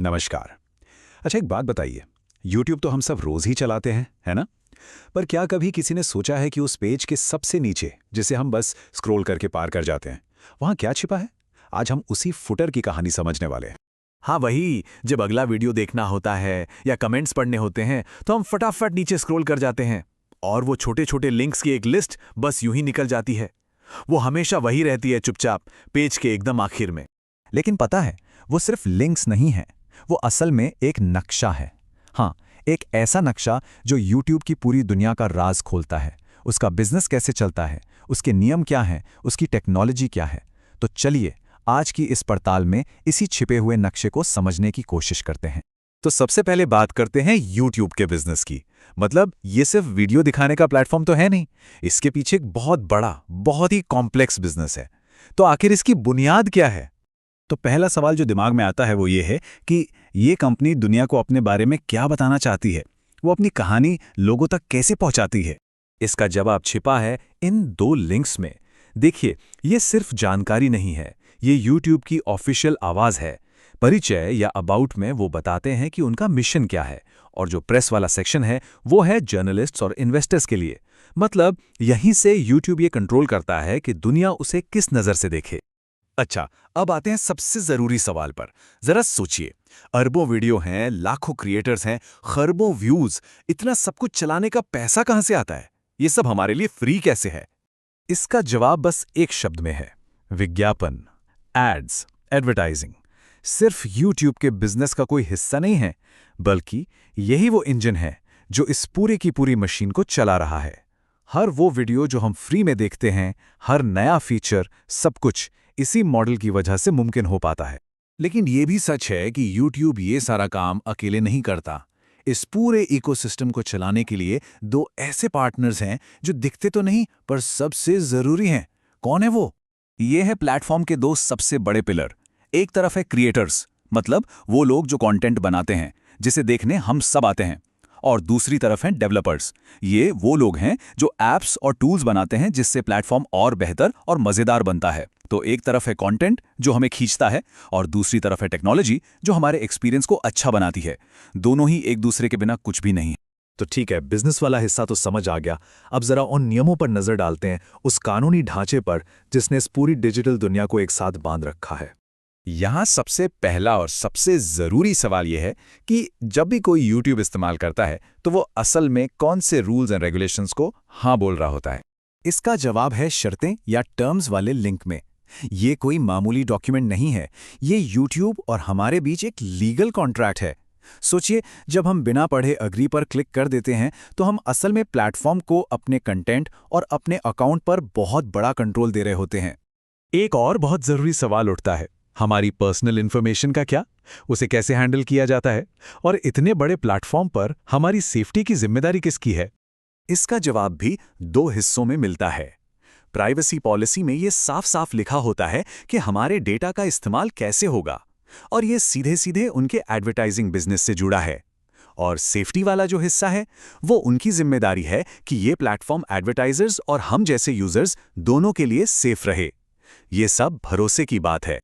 नमस्कार। अच्छा, एक बात बताइए। YouTube तो हम सब रोज ही चलाते हैं, है ना? पर क्या कभी किसी ने सोचा है कि उस पेज के सबसे नीचे, जिसे हम बस स्क्रॉल करके पार कर जाते हैं, वहां क्या छिपा है? आज हम उसी फुटर की कहानी समझने वाले हैं। हाँ, वही जब अगला वीडियो देखना होता है या कमेंट्स पढ़ने होते हैं तो हम फटाफट नीचे स्क्रॉल कर जाते हैं और वो छोटे छोटे लिंक्स की एक लिस्ट बस यूं ही निकल जाती है। वो हमेशा वही रहती है, चुपचाप पेज के एकदम आखिर में। लेकिन पता है, वो सिर्फ लिंक्स नहीं है, वो असल में एक नक्शा है। हाँ, एक ऐसा नक्शा जो YouTube की पूरी दुनिया का राज खोलता है। उसका बिजनेस कैसे चलता है, उसके नियम क्या हैं, उसकी टेक्नोलॉजी क्या है। तो चलिए, आज की इस पड़ताल में इसी छिपे हुए नक्शे को समझने की कोशिश करते हैं। तो सबसे पहले बात करते हैं YouTube के बिजनेस की। मतलब ये सिर्फ वीडियो दिखाने का प्लेटफॉर्म तो है नहीं, इसके पीछे एक बहुत बड़ा, बहुत ही कॉम्प्लेक्स बिजनेस है। तो आखिर इसकी बुनियाद क्या है? तो पहला सवाल जो दिमाग में आता है वो ये है कि ये कंपनी दुनिया को अपने बारे में क्या बताना चाहती है। वो अपनी कहानी लोगों तक कैसे पहुंचाती है? इसका जवाब छिपा है इन दो लिंक्स में। देखिए, ये सिर्फ जानकारी नहीं है, ये YouTube की ऑफिशियल आवाज है। परिचय या अबाउट में वो बताते हैं कि उनका मिशन क्या है, और जो प्रेस वाला सेक्शन है वो है जर्नलिस्ट्स और इन्वेस्टर्स के लिए। मतलब यहीं से YouTube ये कंट्रोल करता है कि दुनिया उसे किस नज़र से देखे। अच्छा, अब आते हैं सबसे जरूरी सवाल पर। जरा सोचिए, अरबों वीडियो हैं, लाखों क्रिएटर्स हैं, खरबों व्यूज, इतना सब कुछ चलाने का पैसा कहां से आता है? ये सब हमारे लिए फ्री कैसे है? इसका जवाब बस एक शब्द में है: विज्ञापन, एड्स, एडवर्टाइजिंग। सिर्फ YouTube के बिजनेस का कोई हिस्सा नहीं है, बल्कि यही वो इंजन है जो इस पूरे की पूरी मशीन को चला रहा है। हर वो वीडियो जो हम फ्री में देखते हैं, हर नया फीचर, सब कुछ इसी मॉडल की वजह से मुमकिन हो पाता है। लेकिन ये भी सच है कि YouTube ये सारा काम अकेले नहीं करता। इस पूरे इकोसिस्टम को चलाने के लिए दो ऐसे पार्टनर्स हैं जो दिखते तो नहीं पर सबसे जरूरी हैं। कौन है वो? ये है प्लेटफॉर्म के दो सबसे बड़े पिलर। एक तरफ है क्रिएटर्स, मतलब वो लोग जो कंटेंट बनाते हैं, जिसे देखने हम सब आते हैं। और दूसरी तरफ हैं डेवलपर्स। ये वो लोग हैं जो एप्स और टूल्स बनाते हैं जिससे प्लेटफॉर्म और बेहतर और मजेदार बनता है। तो एक तरफ है कंटेंट जो हमें खींचता है, और दूसरी तरफ है टेक्नोलॉजी जो हमारे एक्सपीरियंस को अच्छा बनाती है। दोनों ही एक दूसरे के बिना कुछ भी नहीं है। तो ठीक है, बिजनेस वाला हिस्सा तो समझ आ गया। अब जरा उन नियमों पर नजर डालते हैं, उस कानूनी ढांचे पर जिसने इस पूरी डिजिटल दुनिया को एक साथ बांध रखा है। यहाँ सबसे पहला और सबसे ज़रूरी सवाल यह है कि जब भी कोई YouTube इस्तेमाल करता है तो वो असल में कौन से रूल्स एंड रेगुलेशंस को हाँ बोल रहा होता है। इसका जवाब है शर्तें या टर्म्स वाले लिंक में। ये कोई मामूली डॉक्यूमेंट नहीं है, ये YouTube और हमारे बीच एक लीगल कॉन्ट्रैक्ट है। सोचिए, जब हम बिना पढ़े अग्री पर क्लिक कर देते हैं तो हम असल में प्लेटफॉर्म को अपने कंटेंट और अपने अकाउंट पर बहुत बड़ा कंट्रोल दे रहे होते हैं। एक और बहुत जरूरी सवाल उठता है, हमारी पर्सनल इंफॉर्मेशन का क्या? उसे कैसे हैंडल किया जाता है? और इतने बड़े प्लेटफॉर्म पर हमारी सेफ्टी की जिम्मेदारी किसकी है? इसका जवाब भी दो हिस्सों में मिलता है। प्राइवेसी पॉलिसी में ये साफ साफ लिखा होता है कि हमारे डेटा का इस्तेमाल कैसे होगा, और ये सीधे सीधे उनके एडवर्टाइजिंग बिजनेस से जुड़ा है। और सेफ्टी वाला जो हिस्सा है, वो उनकी जिम्मेदारी है कि ये प्लेटफॉर्म एडवर्टाइजर्स और हम जैसे यूजर्स दोनों के लिए सेफ रहे। ये सब भरोसे की बात है।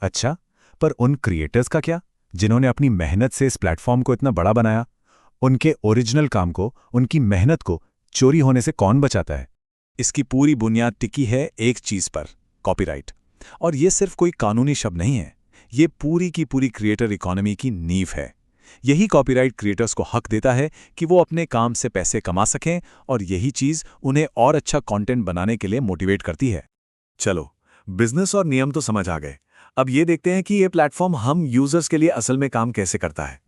अच्छा, पर उन क्रिएटर्स का क्या, जिन्होंने अपनी मेहनत से इस प्लेटफॉर्म को इतना बड़ा बनाया? उनके ओरिजिनल काम को, उनकी मेहनत को चोरी होने से कौन बचाता है? इसकी पूरी बुनियाद टिकी है एक चीज पर: कॉपीराइट। और ये सिर्फ कोई कानूनी शब्द नहीं है, ये पूरी की पूरी क्रिएटर इकोनॉमी की नींव है। यही कॉपीराइट क्रिएटर्स को हक देता है कि वो अपने काम से पैसे कमा सकें, और यही चीज उन्हें और अच्छा कंटेंट बनाने के लिए मोटिवेट करती है। चलो, बिजनेस और नियम तो समझ आ गए। अब ये देखते हैं कि ये प्लेटफॉर्म हम यूजर्स के लिए असल में काम कैसे करता है।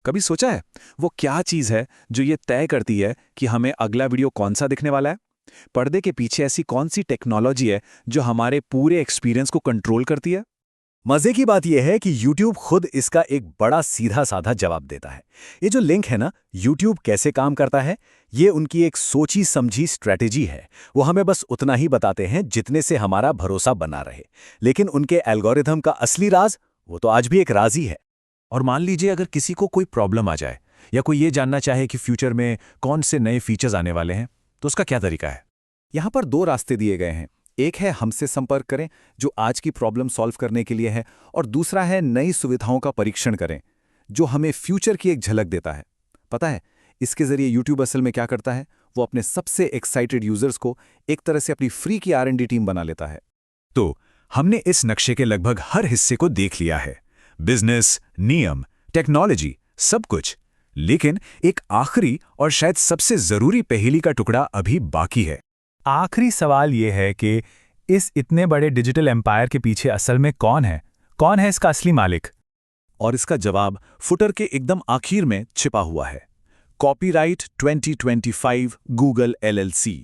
कभी सोचा है वो क्या चीज है जो ये तय करती है कि हमें अगला वीडियो कौन सा दिखने वाला है? पर्दे के पीछे ऐसी कौन सी टेक्नोलॉजी है जो हमारे पूरे एक्सपीरियंस को कंट्रोल करती है? मजे की बात यह है कि YouTube खुद इसका एक बड़ा सीधा साधा जवाब देता है। ये जो लिंक है ना, YouTube कैसे काम करता है, ये उनकी एक सोची समझी स्ट्रेटेजी है। वो हमें बस उतना ही बताते हैं जितने से हमारा भरोसा बना रहे, लेकिन उनके एल्गोरिथम का असली राज, वो तो आज भी एक राज ही है। और मान लीजिए अगर किसी को कोई प्रॉब्लम आ जाए, या कोई ये जानना चाहे कि फ्यूचर में कौन से नए फीचर्स आने वाले हैं, तो उसका क्या तरीका है? यहाँ पर दो रास्ते दिए गए हैं। एक है हमसे संपर्क करें, जो आज की प्रॉब्लम सॉल्व करने के लिए है, और दूसरा है नई सुविधाओं का परीक्षण करें। जो हमें फ्यूचर की एक झलक देता है। पता है, इसके जरिए यूट्यूब असल में क्या करता है? वो अपने सबसे एक्साइटेड यूजर्स को एक तरह से अपनी फ्री की R&D टीम बना लेता है। तो हमने इस नक्शे के लगभग हर हिस्से को देख लिया है, बिजनेस, नियम, टेक्नोलॉजी, सब कुछ। लेकिन एक आखिरी और शायद सबसे जरूरी पहेली का टुकड़ा अभी बाकी है। आखिरी सवाल ये है कि इस इतने बड़े डिजिटल एम्पायर के पीछे असल में कौन है? कौन है इसका असली मालिक? और इसका जवाब फुटर के एकदम आखिर में छिपा हुआ है। Copyright 2025 Google LLC।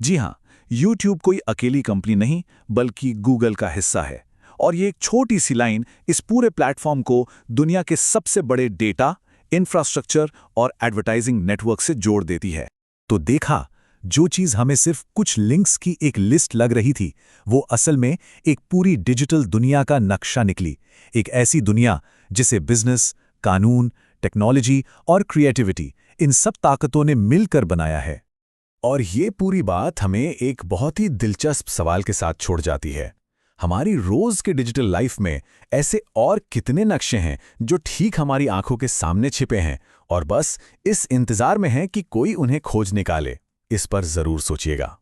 जी हां, YouTube कोई अकेली कंपनी नहीं, बल्कि गूगल का हिस्सा है। और ये एक छोटी सी लाइन इस पूरे प्लेटफॉर्म को दुनिया के सबसे बड़े डेटा, इंफ्रास्ट्रक्चर और एडवर्टाइजिंग नेटवर्क से जोड़ देती है। तो देखा, जो चीज हमें सिर्फ कुछ लिंक्स की एक लिस्ट लग रही थी, वो असल में एक पूरी डिजिटल दुनिया का नक्शा निकली। एक ऐसी दुनिया जिसे बिजनेस, कानून, टेक्नोलॉजी और क्रिएटिविटी, इन सब ताकतों ने मिलकर बनाया है। और ये पूरी बात हमें एक बहुत ही दिलचस्प सवाल के साथ छोड़ जाती है। हमारी रोज के डिजिटल लाइफ में ऐसे और कितने नक्शे हैं जो ठीक हमारी आंखों के सामने छिपे हैं और बस इस इंतजार में हैं कि कोई उन्हें खोज निकाले? इस पर जरूर सोचिएगा।